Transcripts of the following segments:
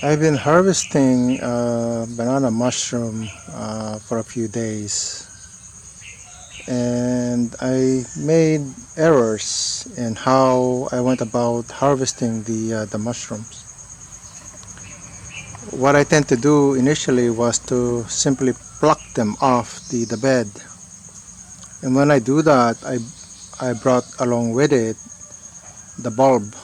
I've been harvesting banana mushroom for a few days, and I made errors in how I went about harvesting the mushrooms. What I tend to do initially was to simply pluck them off the bed, and when I do that, I brought along with it the bulb,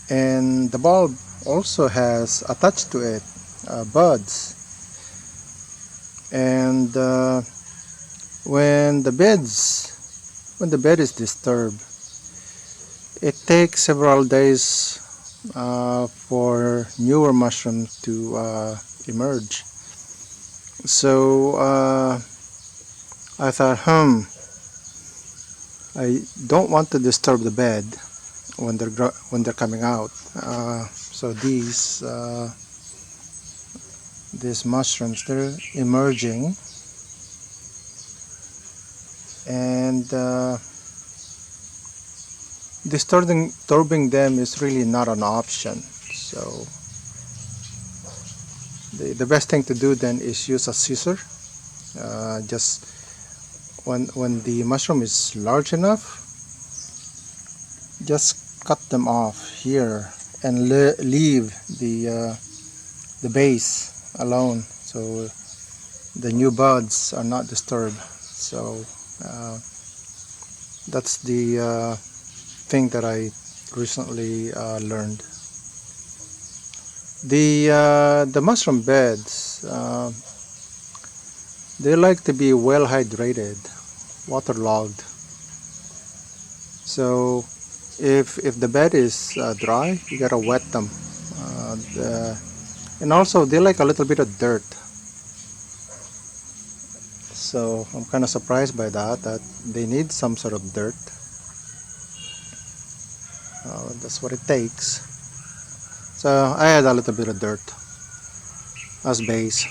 and the bulb also has attached to it buds, and when the bed is disturbed, it takes several days for newer mushrooms to emerge. So I thought, I don't want to disturb the bed when they're coming out. So these mushrooms, they're emerging, and disturbing them is really not an option. So the best thing to do then is use a scissor. Just when the mushroom is large enough, just cut them off here and leave the base alone, so the new buds are not disturbed. So uh, that's the thing that I recently learned. The mushroom beds, they like to be well hydrated, waterlogged. So if the bed is dry, you gotta wet them. And also they like a little bit of dirt. So I'm kind of surprised by that they need some sort of dirt. That's what it takes. So I had a little bit of dirt as base.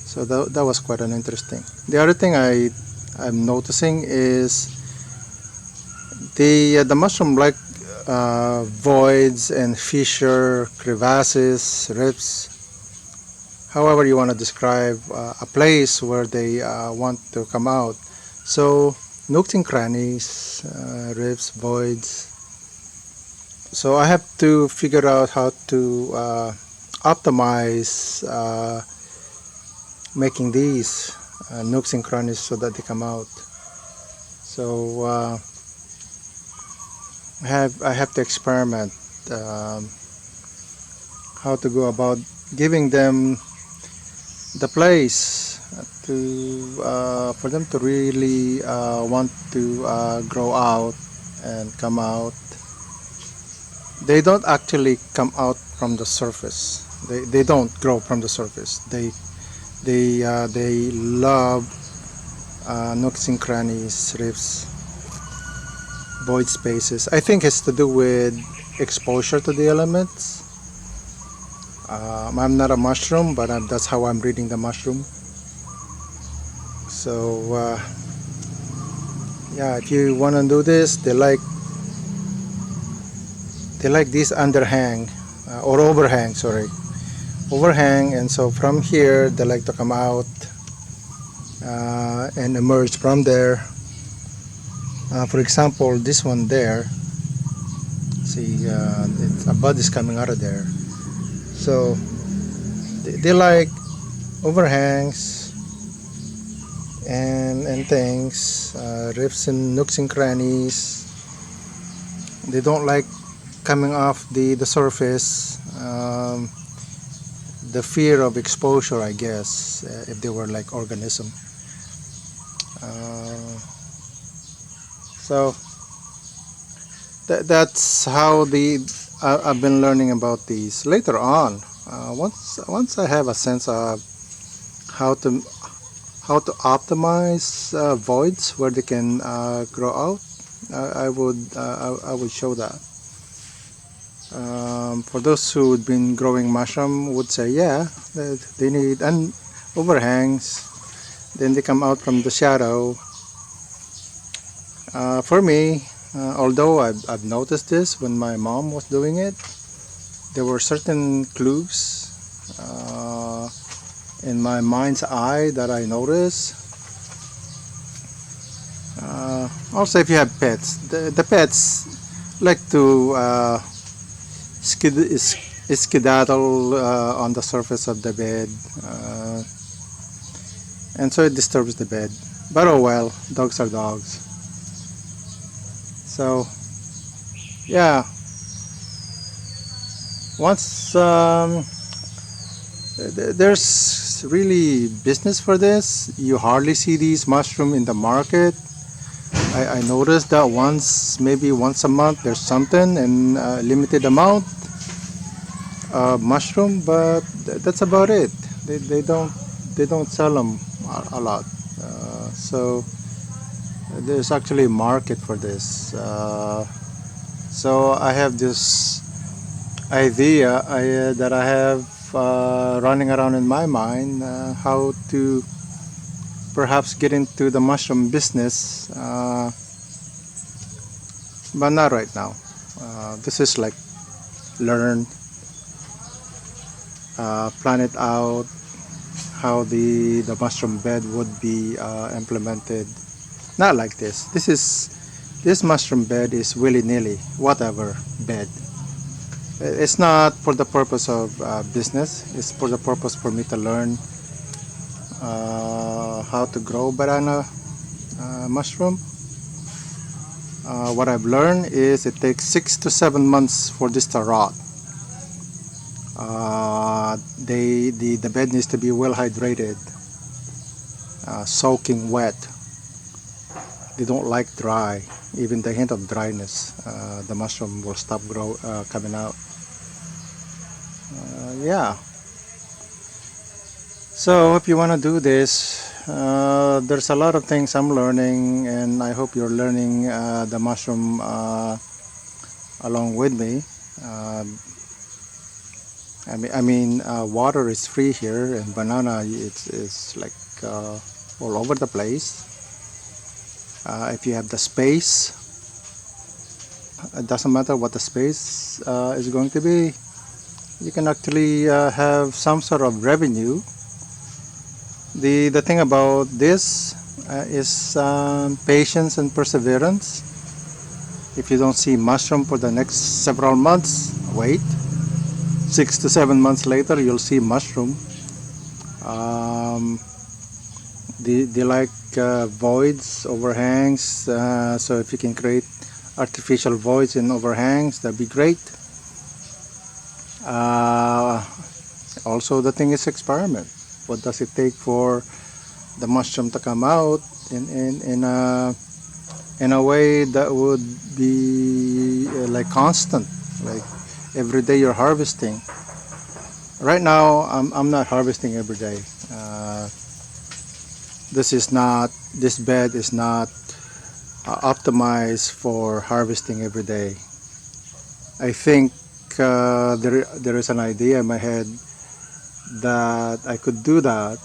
So that was quite an interesting. The other thing I'm noticing is the mushroom like voids and fissure, crevasses, rifts, however you want to describe a place where they want to come out. So nooks and crannies, rifts, voids. So I have to figure out how to optimize making these nooks and crannies so that they come out. So I have to experiment how to go about giving them the place to for them to really want to grow out and come out. They don't actually come out from the surface. They don't grow from the surface. They love nooks and crannies, rifts, void spaces. I think it's to do with exposure to the elements. I'm not a mushroom, but that's how I'm reading the mushroom. So yeah, if you want to do this, they like this underhang or overhang. Sorry, overhang, and so from here they like to come out and emerge from there. For example, this one there. See, a bud is coming out of there. So they like overhangs and things, rifts and nooks and crannies. They don't like coming off the surface. The fear of exposure, I guess, if they were like organism. So that's how I've been learning about these. Later on, once I have a sense of how to optimize voids where they can grow out, I would show that. For those who've been growing mushroom would say, yeah, they need overhangs, then they come out from the shadow. For me, Although I've noticed this when my mom was doing it, there were certain clues in my mind's eye that I noticed. Also, if you have pets, the pets like to skedaddle on the surface of the bed, and so it disturbs the bed. But oh well, dogs are dogs. So yeah, once there's really business for this. You hardly see these mushroom in the market. I noticed that maybe once a month, there's something in limited amount of mushroom, but that's about it. They don't sell them a lot. So there's actually a market for this. So I have this idea that I have running around in my mind, how to perhaps get into the mushroom business, but not right now. This is like learn, plan it out, how the mushroom bed would be implemented. Not like this. This mushroom bed is willy-nilly, whatever bed. It's not for the purpose of business. It's for the purpose for me to learn how to grow banana mushroom. What I've learned is it takes 6 to 7 months for this to rot. The bed needs to be well hydrated, soaking wet. They don't like dry. Even the hint of dryness, the mushroom will stop coming out. Yeah. So if you want to do this, there's a lot of things I'm learning, and I hope you're learning the mushroom along with me. Water is free here, and banana it's like all over the place. If you have the space, it doesn't matter what the space is going to be. You can actually have some sort of revenue. The thing about this is patience and perseverance. If you don't see mushroom for the next several months, wait. 6 to 7 months later, you'll see mushroom. They like voids, overhangs. So if you can create artificial voids and overhangs, that'd be great. Also, the thing is experiment. What does it take for the mushroom to come out in a way that would be like constant, like every day you're harvesting. Right now, I'm not harvesting every day. This bed is not optimized for harvesting every day. I think there is an idea in my head that I could do that,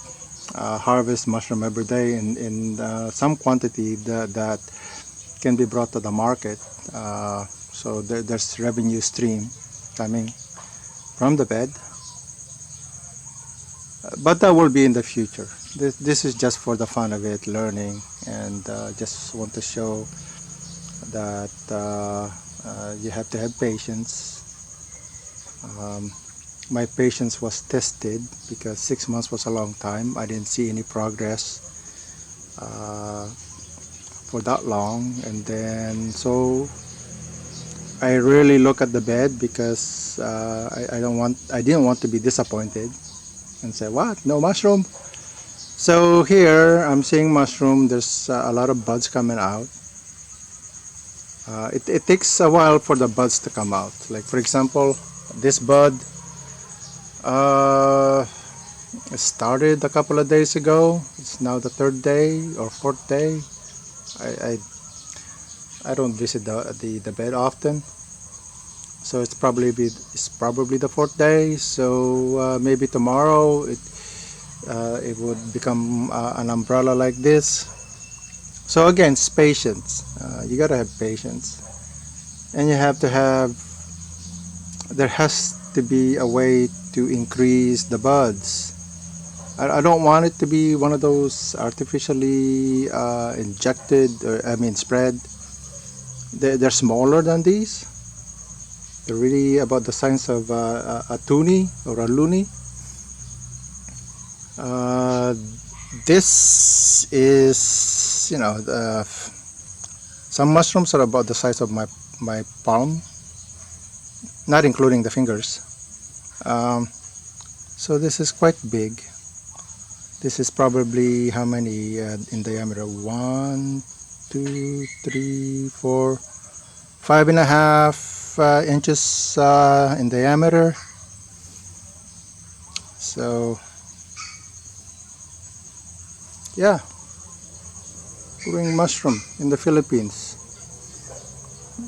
harvest mushroom every day in some quantity that can be brought to the market. So there's revenue stream coming from the bed. But that will be in the future. This is just for the fun of it, learning, and just want to show that you have to have patience. My patience was tested because 6 months was a long time. I didn't see any progress for that long, and then so I really look at the bed because I didn't want to be disappointed and say, what, no mushroom? So here I'm seeing mushroom. There's a lot of buds coming out. It takes a while for the buds to come out. Like for example, this bud it started a couple of days ago. It's now the 3rd day or 4th day. I don't visit the bed often, so it's probably the 4th day. So maybe tomorrow it would become an umbrella like this. So again, it's patience. You gotta have patience, and you have to have. There has to be a way to increase the buds. I don't want it to be one of those artificially injected, or, I mean, spread. They're smaller than these. They're really about the size of a toonie or a loony. Uh, this is, some mushrooms are about the size of my palm, not including the fingers. So this is quite big. This is probably how many in diameter? 5.5 inches in diameter. So yeah, growing mushroom in the Philippines.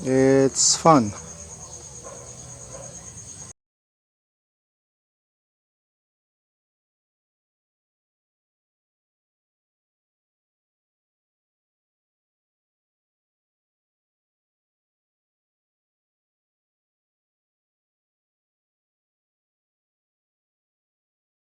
It's fun.